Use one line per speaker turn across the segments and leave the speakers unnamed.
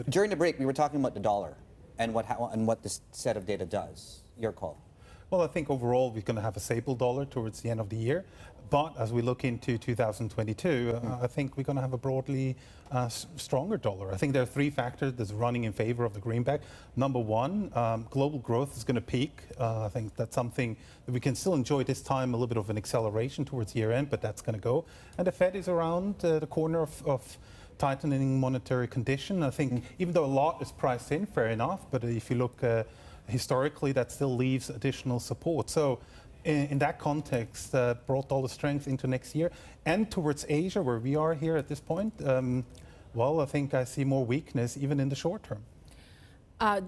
During the break, we were talking about the dollar and what this set of data does. Your call.
Well, I think overall we're going to have a stable dollar towards the end of the year. But as we look into 2022, I think we're going to have a broadly stronger dollar. I think there are three factors that's running in favor of the greenback. Number one, global growth is going to peak. I think that's something that we can still enjoy this time, a little bit of an acceleration towards year end, but that's going to go. And the Fed is around the corner of tightening monetary condition. I think even though a lot is priced in, fair enough, but if you look historically, that still leaves additional support. So in that context, broad dollar strength into next year and towards Asia, where we are here at this point, well, I think I see more weakness even in the short term.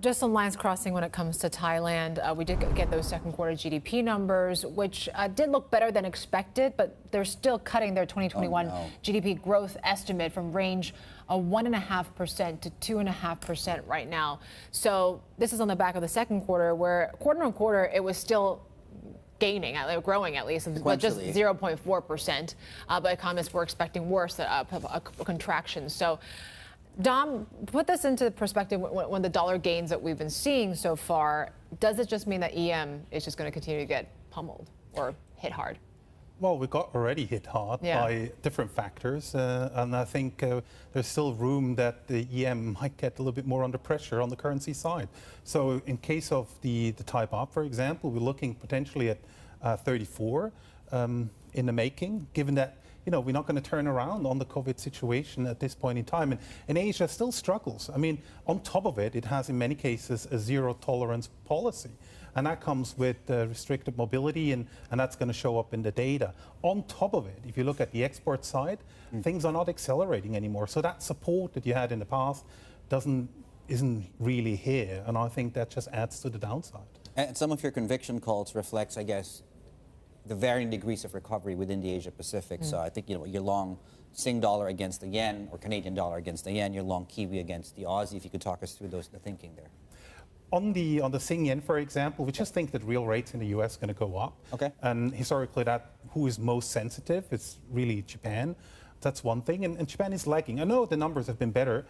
Just some lines crossing when it comes to Thailand. We did get those second quarter GDP numbers, which did look better than expected, but they're still cutting their 2021 GDP growth estimate from range of 1.5% to 2.5% right now. So this is on the back of the second quarter, where quarter on quarter it was still gaining, growing at least, but just 0.4%. But economists were expecting worse, a contraction. So, Dom, put this into perspective when the dollar gains that we've been seeing so far. Does it just mean that EM is just going to continue to get pummeled or hit hard?
Well, we got already hit hard by different factors, and I think there's still room that the EM might get a little bit more under pressure on the currency side. So in case of the Thai baht, for example, we're looking potentially at 34 in the making, given that we're not going to turn around on the COVID situation at this point in time. And Asia still struggles. I mean, on top of it, it has in many cases a zero tolerance policy. And that comes with restricted mobility, and that's going to show up in the data. On top of it, if you look at the export side, things are not accelerating anymore. So that support that you had in the past isn't really here. And I think that just adds to the downside.
And some of your conviction calls reflects, I guess, the varying degrees of recovery within the Asia Pacific. So I think you're long Sing dollar against the yen, or Canadian dollar against the yen. You're long Kiwi against the Aussie. If you could talk us through the thinking there.
On the Sing yen, for example, we just think that real rates in the US are going to go up.
Okay. And
historically, who is most sensitive is really Japan. That's one thing, and Japan is lagging. I know the numbers have been better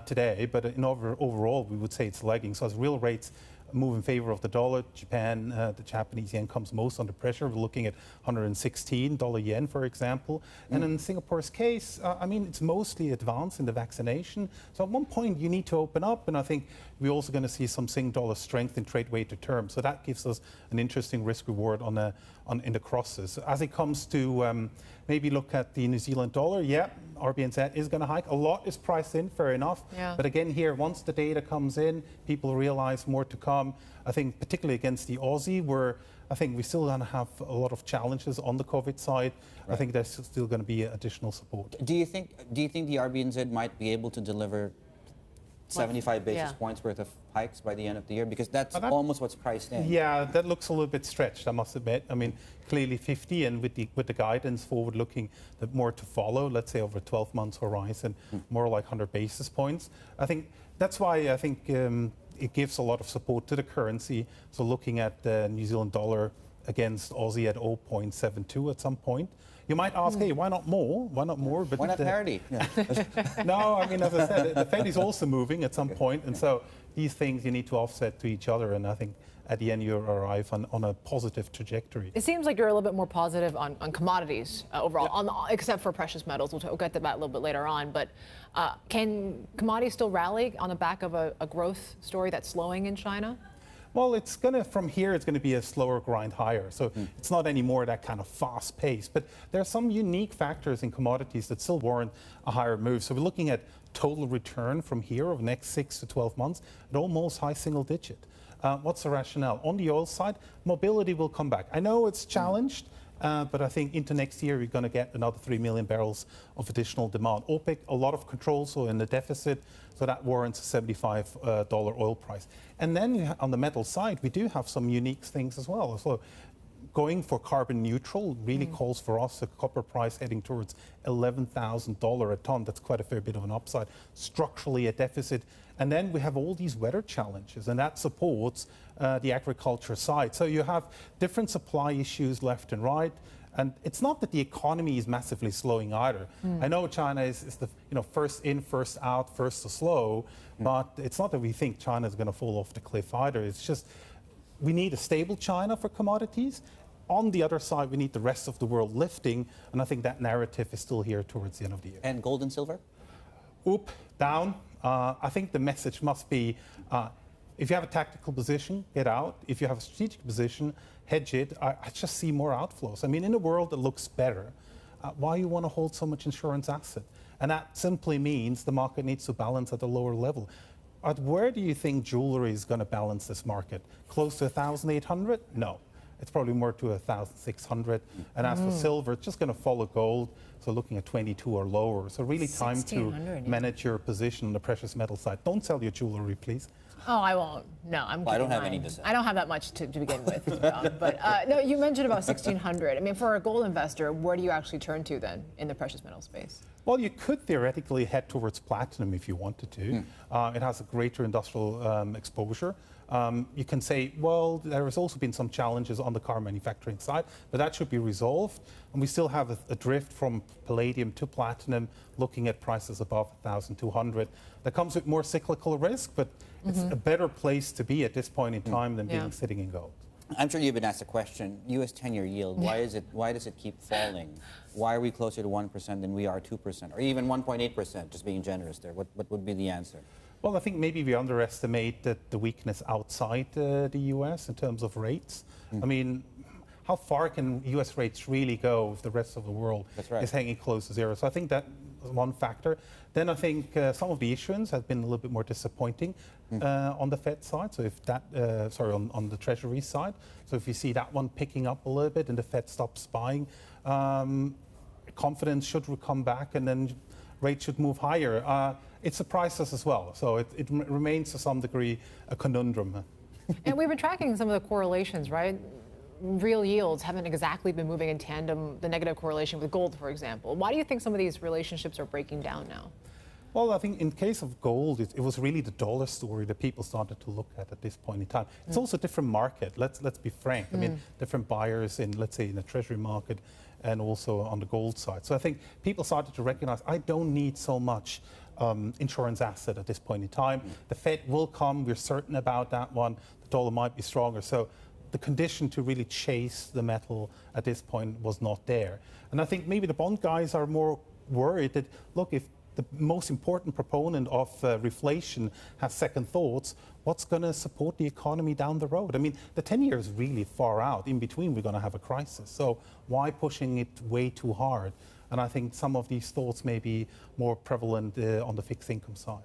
today, but overall, we would say it's lagging. So as real rates move in favor of the dollar, Japan, the Japanese yen comes most under pressure. We're looking at $116 yen, for example. And in Singapore's case, I mean, it's mostly advanced in the vaccination. So at one point, you need to open up, and I think we're also going to see some Sing dollar strength in trade weighted terms. So that gives us an interesting risk reward in the crosses. As it comes to maybe look at the New Zealand dollar, RBNZ is going to hike. A lot is priced in, fair enough. Yeah. But again, here, once the data comes in, people realize more to come. I think particularly against the Aussie, where I think we're still going to have a lot of challenges on the COVID side. Right. I think there's still going to be additional support.
Do you think the RBNZ might be able to deliver 75 basis points worth of hikes by the end of the year? Because that's almost what's priced in.
Yeah, that looks a little bit stretched, I must admit. I mean, clearly 50, and with the guidance forward-looking, more to follow, let's say over a 12 months horizon, more like 100 basis points. I think that's why I think it gives a lot of support to the currency. So looking at the New Zealand dollar against Aussie at 0.72 at some point. You might ask, hey, why not more? Why not more?
But why not parity?
No, I mean, as I said, the Fed is also moving at some point, and so these things you need to offset to each other, and I think at the end you arrive on a positive trajectory.
It seems like you're a little bit more positive on commodities overall, except for precious metals. We'll get to that a little bit later on, but can commodities still rally on the back of a growth story that's slowing in China?
Well, from here, it's going to be a slower grind higher. So it's not anymore that kind of fast pace. But there are some unique factors in commodities that still warrant a higher move. So we're looking at total return from here over the next 6 to 12 months at almost high single digit. What's the rationale? On the oil side, mobility will come back. I know it's challenged, but I think into next year, we're going to get another 3 million barrels of additional demand. OPEC, a lot of control, so in the deficit, so that warrants a $75 oil price. And then on the metal side, we do have some unique things as well. So going for carbon neutral really calls for us a copper price heading towards $11,000 a ton. That's quite a fair bit of an upside. Structurally a deficit. And then we have all these weather challenges, and that supports the agriculture side. So you have different supply issues left and right. And it's not that the economy is massively slowing either. I know China is the first in, first out, first to slow, but it's not that we think China is going to fall off the cliff either. It's just we need a stable China for commodities. On the other side, we need the rest of the world lifting, and I think that narrative is still here towards the end of the year.
And gold and silver?
Up, down. I think the message must be, if you have a tactical position, get out. If you have a strategic position, hedge it. I just see more outflows. I mean, in a world that looks better, why you want to hold so much insurance asset? And that simply means the market needs to balance at a lower level. Where do you think jewelry is going to balance this market? Close to 1,800? No. It's probably more to 1,600. And as for silver, it's just going to follow gold. So looking at 22 or lower. So really time to manage your position on the precious metal side. Don't sell your jewelry, please.
Oh, I won't. No,
I don't have any to sell.
I don't have that much to begin with. But no, you mentioned about 1,600. I mean, for a gold investor, where do you actually turn to then in the precious metal space?
Well, you could theoretically head towards platinum if you wanted to. It has a greater industrial exposure. You can say, well, there has also been some challenges on the car manufacturing side, but that should be resolved. And we still have a drift from palladium to platinum, looking at prices above 1,200. That comes with more cyclical risk, but it's a better place to be at this point in time than being sitting in gold.
I'm sure you've been asked a question. U.S. 10-year yield. Why does it keep falling? Why are we closer to 1% than we are 2%, or even 1.8%? Just being generous there. What would be the answer?
Well, I think maybe we underestimate the weakness outside the U.S. in terms of rates. I mean, how far can U.S. rates really go if the rest of the world is hanging close to zero? So I think that's one factor. Then I think some of the issuance has been a little bit more disappointing on the Fed side. So if that, on the Treasury side. So if you see that one picking up a little bit and the Fed stops buying, confidence should come back and then rates should move higher. It surprised us as well. So it remains to some degree a conundrum.
And we've been tracking some of the correlations, right? Real yields haven't exactly been moving in tandem, the negative correlation with gold, for example. Why do you think some of these relationships are breaking down now? Well,
I think in case of gold, it was really the dollar story that people started to look at this point in time. It's also a different market. Let's be frank. I mean, different buyers in, let's say, in the treasury market and also on the gold side. So I think people started to recognize, I don't need so much insurance asset at this point in time. The Fed will come. We're certain about that one. The dollar might be stronger. So the condition to really chase the metal at this point was not there. And I think maybe the bond guys are more worried that, look, if the most important proponent of reflation has second thoughts, what's going to support the economy down the road? I mean, the 10-year is really far out. In between, we're going to have a crisis. So why pushing it way too hard? And I think some of these thoughts may be more prevalent on the fixed income side.